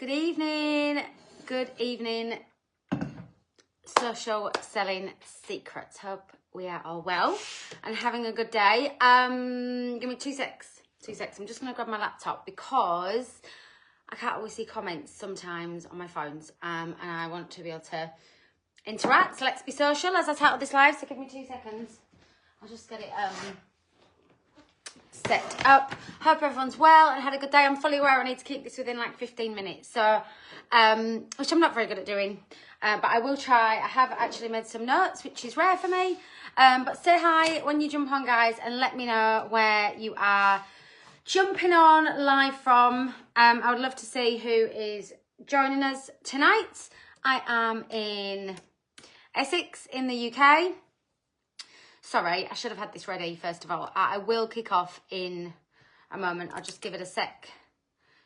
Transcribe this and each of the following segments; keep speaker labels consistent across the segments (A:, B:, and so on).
A: Good evening, social selling secrets. Hope we are all well and having a good day. Give me 2 secs. I'm just going to grab my laptop because I can't always see comments sometimes on my phones, and I want to be able to interact. So let's be social as I title this live. So give me 2 seconds. I'll just get it set up. Hope everyone's well and had a good day. I'm fully aware I need to keep this within like 15 minutes, so which I'm not very good at doing, but I will try. I have actually made some notes, which is rare for me, but say hi when you jump on, guys, and let me know where you are jumping on live from. I would love to see who is joining us tonight. I am in Essex in the UK. Sorry, I should have had this ready first of all. I will kick off in a moment. I'll just give it a sec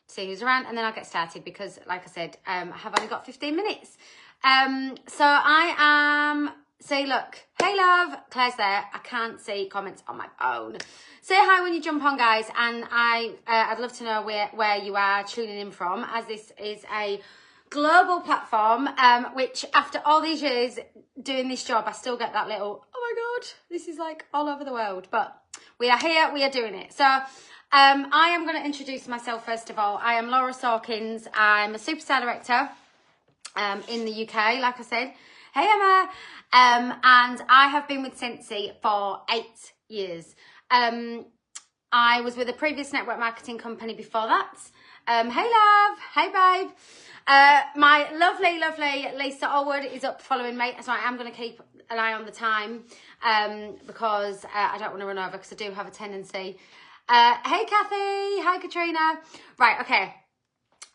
A: to see who's around and then I'll get started because, like I said, I have only got 15 minutes. So I am, say look, hey love, Claire's there. I can't see comments on my phone. Say hi when you jump on, guys, and I'd love to know where you are tuning in from, as this is a global platform, which after all these years doing this job, I still get that little, oh my God, this is like all over the world, but we are here, we are doing it. So I am going to introduce myself first of all. I am Laura Sawkins. I'm a superstar director in the UK, like I said. Hey Emma. And I have been with Scentsy for 8 years. I was with a previous network marketing company before that. Hey love, hey babe. My lovely Lisa Allwood is up following me, so I am going to keep an eye on the time because I don't want to run over because I do have a tendency. Hey Kathy, hi Katrina. Right, okay,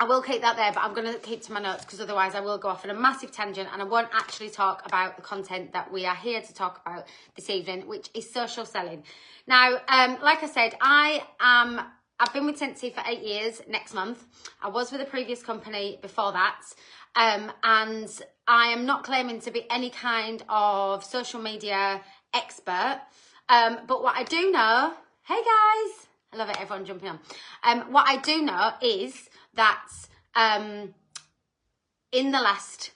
A: I will keep that there, but I'm going to keep to my notes because otherwise I will go off on a massive tangent and I won't actually talk about the content that we are here to talk about this evening, which is social selling. Now, like I said, I've been with Scentsy for 8 years next month. I was with a previous company before that. And I am not claiming to be any kind of social media expert. But what I do know, hey guys, I love it, everyone jumping on. What I do know is that in the last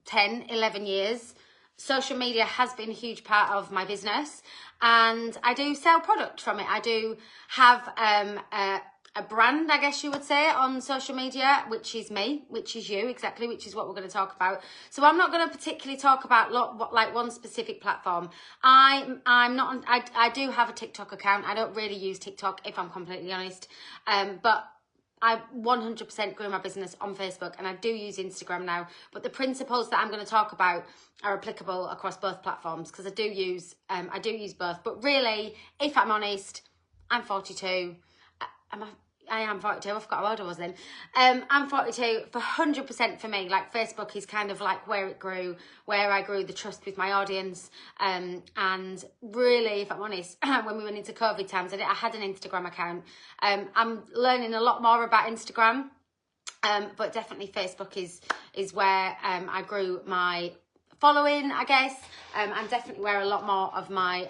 A: 10, 11 years, social media has been a huge part of my business. And I do sell product from it. I do have a brand, I guess you would say, on social media, which is me, which is you, exactly, which is what we're going to talk about. So I'm not going to particularly talk about like one specific platform. I'm not. I do have a TikTok account. I don't really use TikTok, if I'm completely honest, but I 100% grew my business on Facebook, and I do use Instagram now. But the principles that I'm going to talk about are applicable across both platforms because I do use both. But really, if I'm honest, I'm 42. I am 42. I forgot how old I was then. I'm 42. For 100% for me, like Facebook is kind of like where it grew, where I grew the trust with my audience. And really, if I'm honest, when we went into COVID times, I had an Instagram account. I'm learning a lot more about Instagram, but definitely Facebook is where I grew my following, I guess, and definitely where a lot more of my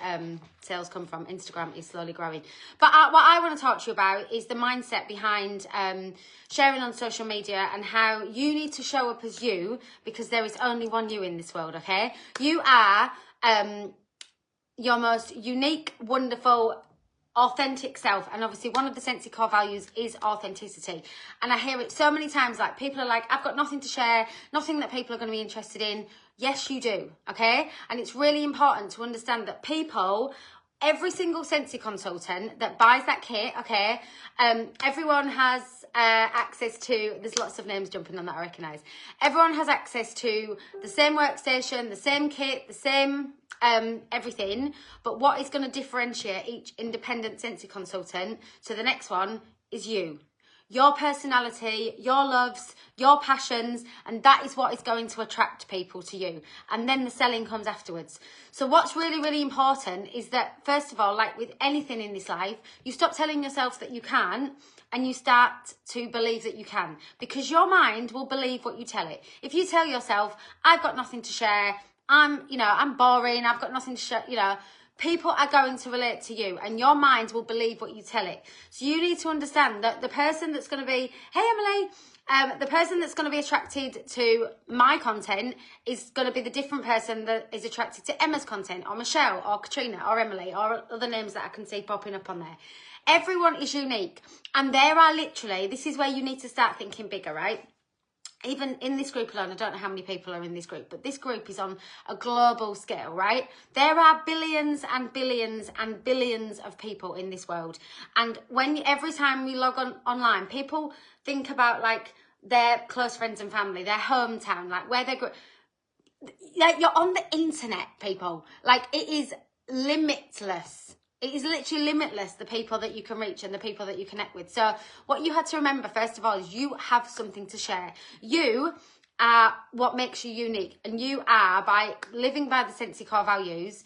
A: sales come from. Instagram is slowly growing. But what I want to talk to you about is the mindset behind sharing on social media and how you need to show up as you, because there is only one you in this world, okay? You are your most unique, wonderful, authentic self. And obviously one of the Scentsy core values is authenticity, and I hear it so many times, like people are like, I've got nothing to share, nothing that people are going to be interested in. Yes, you do, okay? And it's really important to understand that people, every single Scentsy consultant that buys that kit, okay, everyone has access to, there's lots of names jumping on that I recognise. Everyone has access to the same workstation, the same kit, the same everything. But what is going to differentiate each independent Scentsy consultant to the next one is you. Your personality, your loves, your passions, and that is what is going to attract people to you. And then the selling comes afterwards. So what's really, really important is that, first of all, like with anything in this life, you stop telling yourself that you can't and you start to believe that you can, because your mind will believe what you tell it. If you tell yourself, I've got nothing to share, I'm boring, I've got nothing to share, people are going to relate to you, and your mind will believe what you tell it. So you need to understand that the person that's going to be, hey Emily, the person that's going to be attracted to my content is going to be the different person that is attracted to Emma's content, or Michelle, or Katrina, or Emily, or other names that I can see popping up on there. Everyone is unique, and there are literally, this is where you need to start thinking bigger, right? Even in this group alone, I don't know how many people are in this group, but this group is on a global scale, right? There are billions and billions and billions of people in this world. And every time we log on online, people think about like their close friends and family, their hometown, like where they're like, you're on the internet, people. Like, it is limitless. It is literally limitless, the people that you can reach and the people that you connect with. So what you had to remember, first of all, is you have something to share. You are what makes you unique. And you are, by living by the Scentsy core values,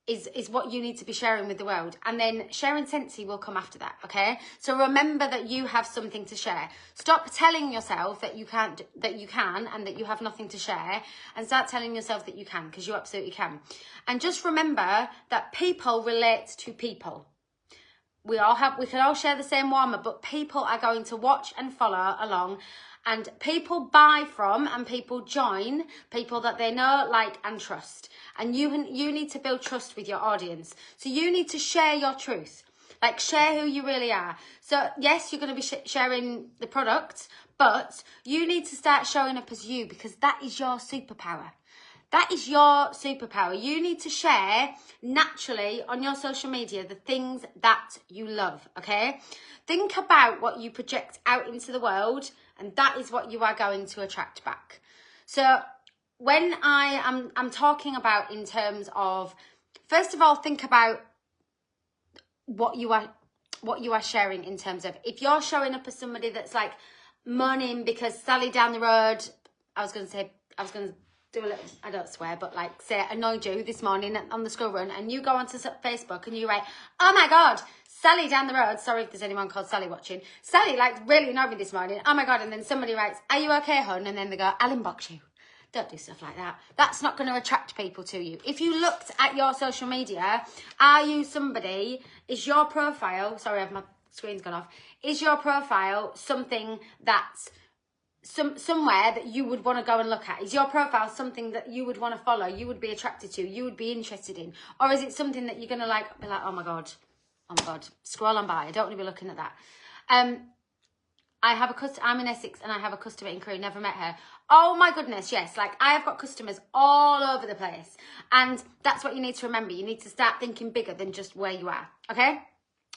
A: is what you need to be sharing with the world. And then sharing Scentsy will come after that, okay? So remember that you have something to share. Stop telling yourself that you can't, that you can, and that you have nothing to share, and start telling yourself that you can, because you absolutely can. And just remember that people relate to people. We can all share the same warmer, but people are going to watch and follow along. And people buy from and people join people that they know, like, and trust. And you need to build trust with your audience. So you need to share your truth. Like, share who you really are. So, yes, you're going to be sharing the product, but you need to start showing up as you, because that is your superpower. That is your superpower. You need to share naturally on your social media the things that you love, okay? Think about what you project out into the world, and that is what you are going to attract back. So when I'm talking about in terms of, first of all, think about what you are sharing in terms of, if you're showing up as somebody that's like moaning because Sally down the road, I was going to do a little, I don't swear, but like say annoyed you this morning on the school run, and you go onto Facebook and you write, oh my God, Sally down the road, sorry if there's anyone called Sally watching, Sally like really annoyed me this morning, oh my God, and then somebody writes, are you okay, hon? And then they go, I'll inbox you. Don't do stuff like that. That's not going to attract people to you. If you looked at your social media, are you somebody, is your profile, sorry, my screen's gone off, is your profile something that's somewhere that you would want to go and look at? Is your profile something that you would want to follow, you would be attracted to, you would be interested in? Or is it something that you're going to like, be like, oh my God, scroll on by, I don't want to be looking at that. I'm in Essex and I have a customer in Crewe, never met her. Oh my goodness, yes, like I have got customers all over the place. And that's what you need to remember. You need to start thinking bigger than just where you are, okay?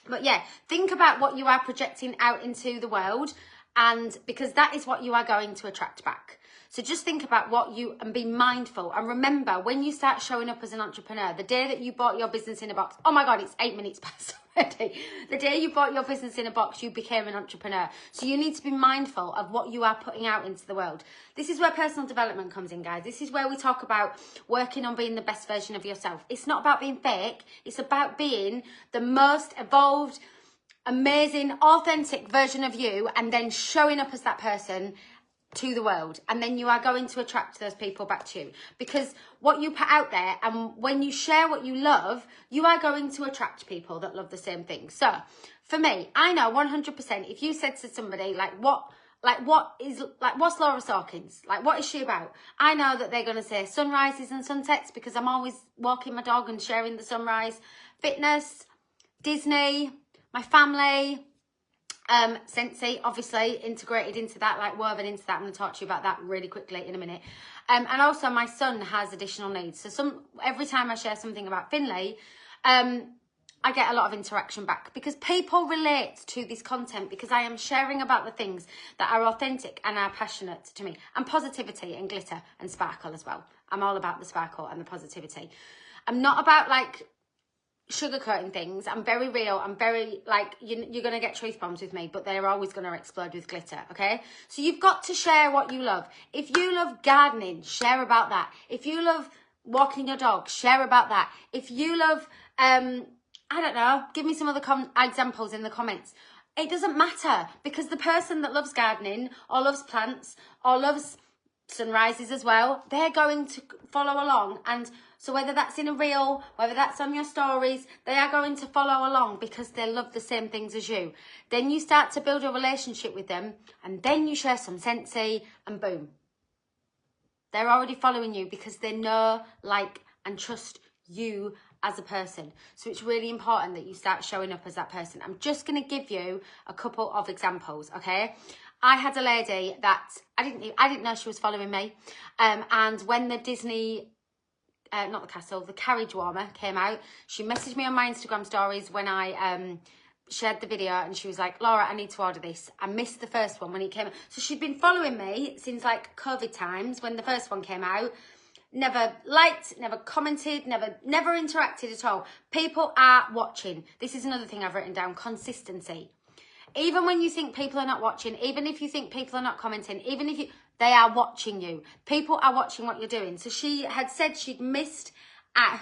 A: But yeah, think about what you are projecting out into the world, and because that is what you are going to attract back. So just think about and be mindful. And remember, when you start showing up as an entrepreneur, the day that you bought your business in a box, oh my God, it's 8 minutes past already. The day you bought your business in a box, you became an entrepreneur. So you need to be mindful of what you are putting out into the world. This is where personal development comes in, guys. This is where we talk about working on being the best version of yourself. It's not about being fake. It's about being the most evolved, amazing, authentic version of you, and then showing up as that person to the world. And then you are going to attract those people back to you, because what you put out there, and when you share what you love, you are going to attract people that love the same thing. So for me, I know 100%, if you said to somebody what's Laura Sawkins, like what is she about, I know that they're going to say sunrises and sunsets, because I'm always walking my dog and sharing the sunrise. Fitness, Disney, my family, Scentsy, obviously integrated into that, like woven into that. I'm going to talk to you about that really quickly in a minute. And also my son has additional needs. So every time I share something about Finley, I get a lot of interaction back, because people relate to this content, because I am sharing about the things that are authentic and are passionate to me, and positivity and glitter and sparkle as well. I'm all about the sparkle and the positivity. I'm not about like sugarcoating things. I'm very real. I'm very like, you're going to get truth bombs with me, but they're always going to explode with glitter, okay? So you've got to share what you love. If you love gardening, share about that. If you love walking your dog, share about that. If you love, I don't know, give me some other examples in the comments. It doesn't matter, because the person that loves gardening or loves plants or loves sunrises as well, they're going to follow along and So whether that's in a reel, whether that's on your stories, they are going to follow along because they love the same things as you. Then you start to build a relationship with them, and then you share some Scentsy, and boom. They're already following you because they know, like, and trust you as a person. So it's really important that you start showing up as that person. I'm just going to give you a couple of examples, okay? I had a lady that I didn't know she was following me, and when the Disney, not the castle, the carriage warmer came out, she messaged me on my Instagram stories when I shared the video, and she was like, Laura, I need to order this. I missed the first one when it came out. So she'd been following me since like COVID times when the first one came out. Never liked, never commented, never interacted at all. People are watching. This is another thing I've written down, consistency. Even when you think people are not watching, even if you think people are not commenting, even if they are watching you. People are watching what you're doing. So she had said she'd missed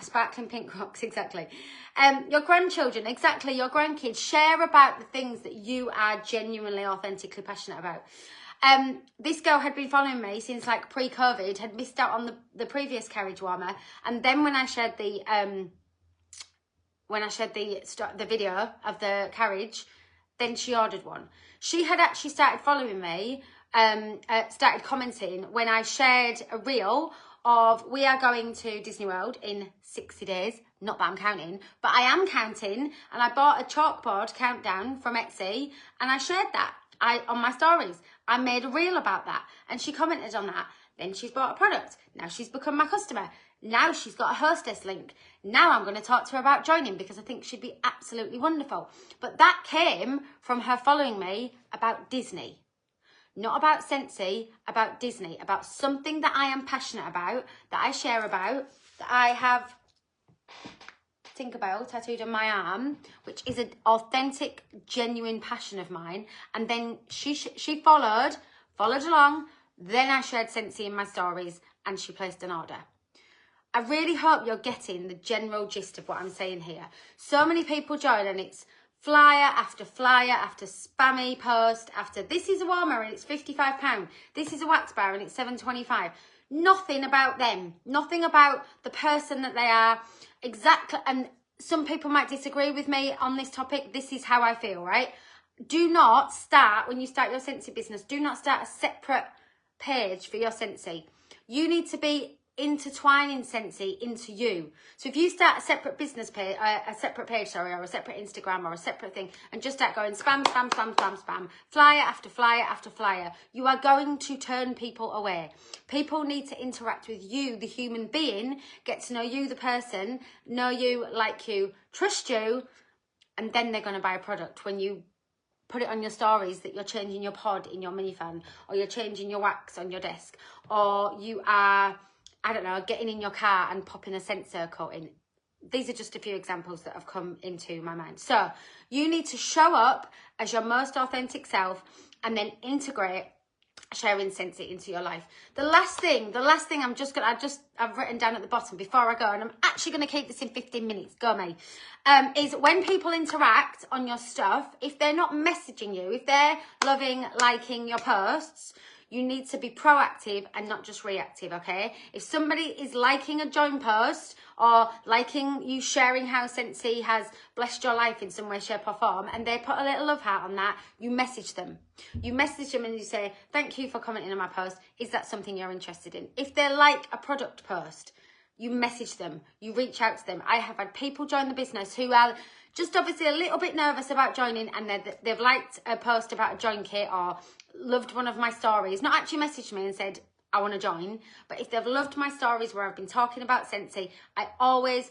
A: sparkling pink rocks, exactly. Your grandchildren, exactly, your grandkids. Share about the things that you are genuinely, authentically passionate about. This girl had been following me since like pre-COVID, had missed out on the previous carriage warmer, and then when I shared the video of the carriage, then she ordered one. She had actually started following me, started commenting when I shared a reel of we are going to Disney World in 60 days. Not that I'm counting, but I am counting, and I bought a chalkboard countdown from Etsy, and I shared that on my stories. I made a reel about that, and she commented on that. Then she's bought a product. Now she's become my customer. Now she's got a hostess link. Now I'm going to talk to her about joining because I think she'd be absolutely wonderful. But that came from her following me about Disney. Not about Scentsy, about Disney, about something that I am passionate about, that I share about, that I have Tinkerbell tattooed on my arm, which is an authentic, genuine passion of mine. And then she followed along. Then I shared Scentsy in my stories, and she placed an order. I really hope you're getting the general gist of what I'm saying here. So many people join, and it's flyer after spammy post after this is a warmer and it's £55. This is a wax bar and it's £7.25. Nothing about them. Nothing about the person that they are. Exactly. And some people might disagree with me on this topic. This is how I feel, right? Do not start, when you start your Scentsy business, do not start a separate page for your Scentsy. You need to be intertwining Scentsy into you. So if you start a separate business page, or a separate Instagram or a separate thing, and just start going spam, flyer after flyer, you are going to turn people away. People need to interact with you, the human being, get to know you, the person, know you, like you, trust you, and then they're going to buy a product. When you put it on your stories that you're changing your pod in your minifan, or you're changing your wax on your desk, or you are, I don't know, getting in your car and popping a scent circle in. These are just a few examples that have come into my mind. So you need to show up as your most authentic self and then integrate sharing Scentsy into your life. The last thing I've written down at the bottom before I go, and I'm actually going to keep this in 15 minutes, go me, is when people interact on your stuff, if they're not messaging you, if they're loving, liking your posts, you need to be proactive and not just reactive, okay? If somebody is liking a join post or liking you sharing how Scentsy has blessed your life in some way, shape or form, and they put a little love heart on that, you message them. You message them and you say, thank you for commenting on my post. Is that something you're interested in? If they like a product post, you message them, you reach out to them. I have had people join the business who are just obviously a little bit nervous about joining, and they've liked a post about a join kit or loved one of my stories, not actually messaged me and said, I want to join, but if they've loved my stories where I've been talking about Scentsy, I always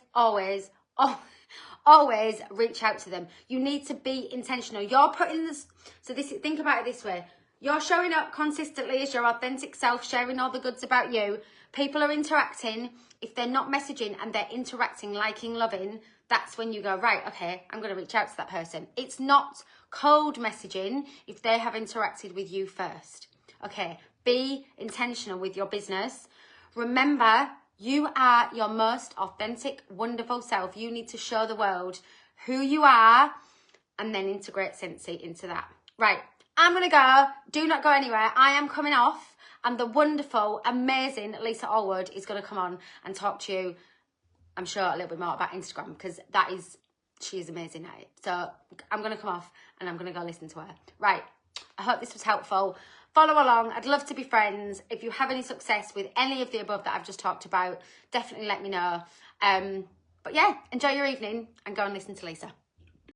A: reach out to them. You need to be intentional. You're putting this, so think about it this way. You're showing up consistently as your authentic self, sharing all the goods about you. People are interacting. If they're not messaging and they're interacting, liking, loving, that's when you go, right, okay, I'm going to reach out to that person. It's not cold messaging if they have interacted with you first. Okay, be intentional with your business. Remember, you are your most authentic, wonderful self. You need to show the world who you are and then integrate Scentsy into that. Right, I'm going to go. Do not go anywhere. I am coming off, and the wonderful, amazing Lisa Allwood is going to come on and talk to you I'm sure, a little bit more about Instagram, because she is amazing at it. So I'm going to come off and I'm going to go listen to her. Right. I hope this was helpful. Follow along. I'd love to be friends. If you have any success with any of the above that I've just talked about, definitely let me know. But yeah, enjoy your evening and go and listen to Lisa.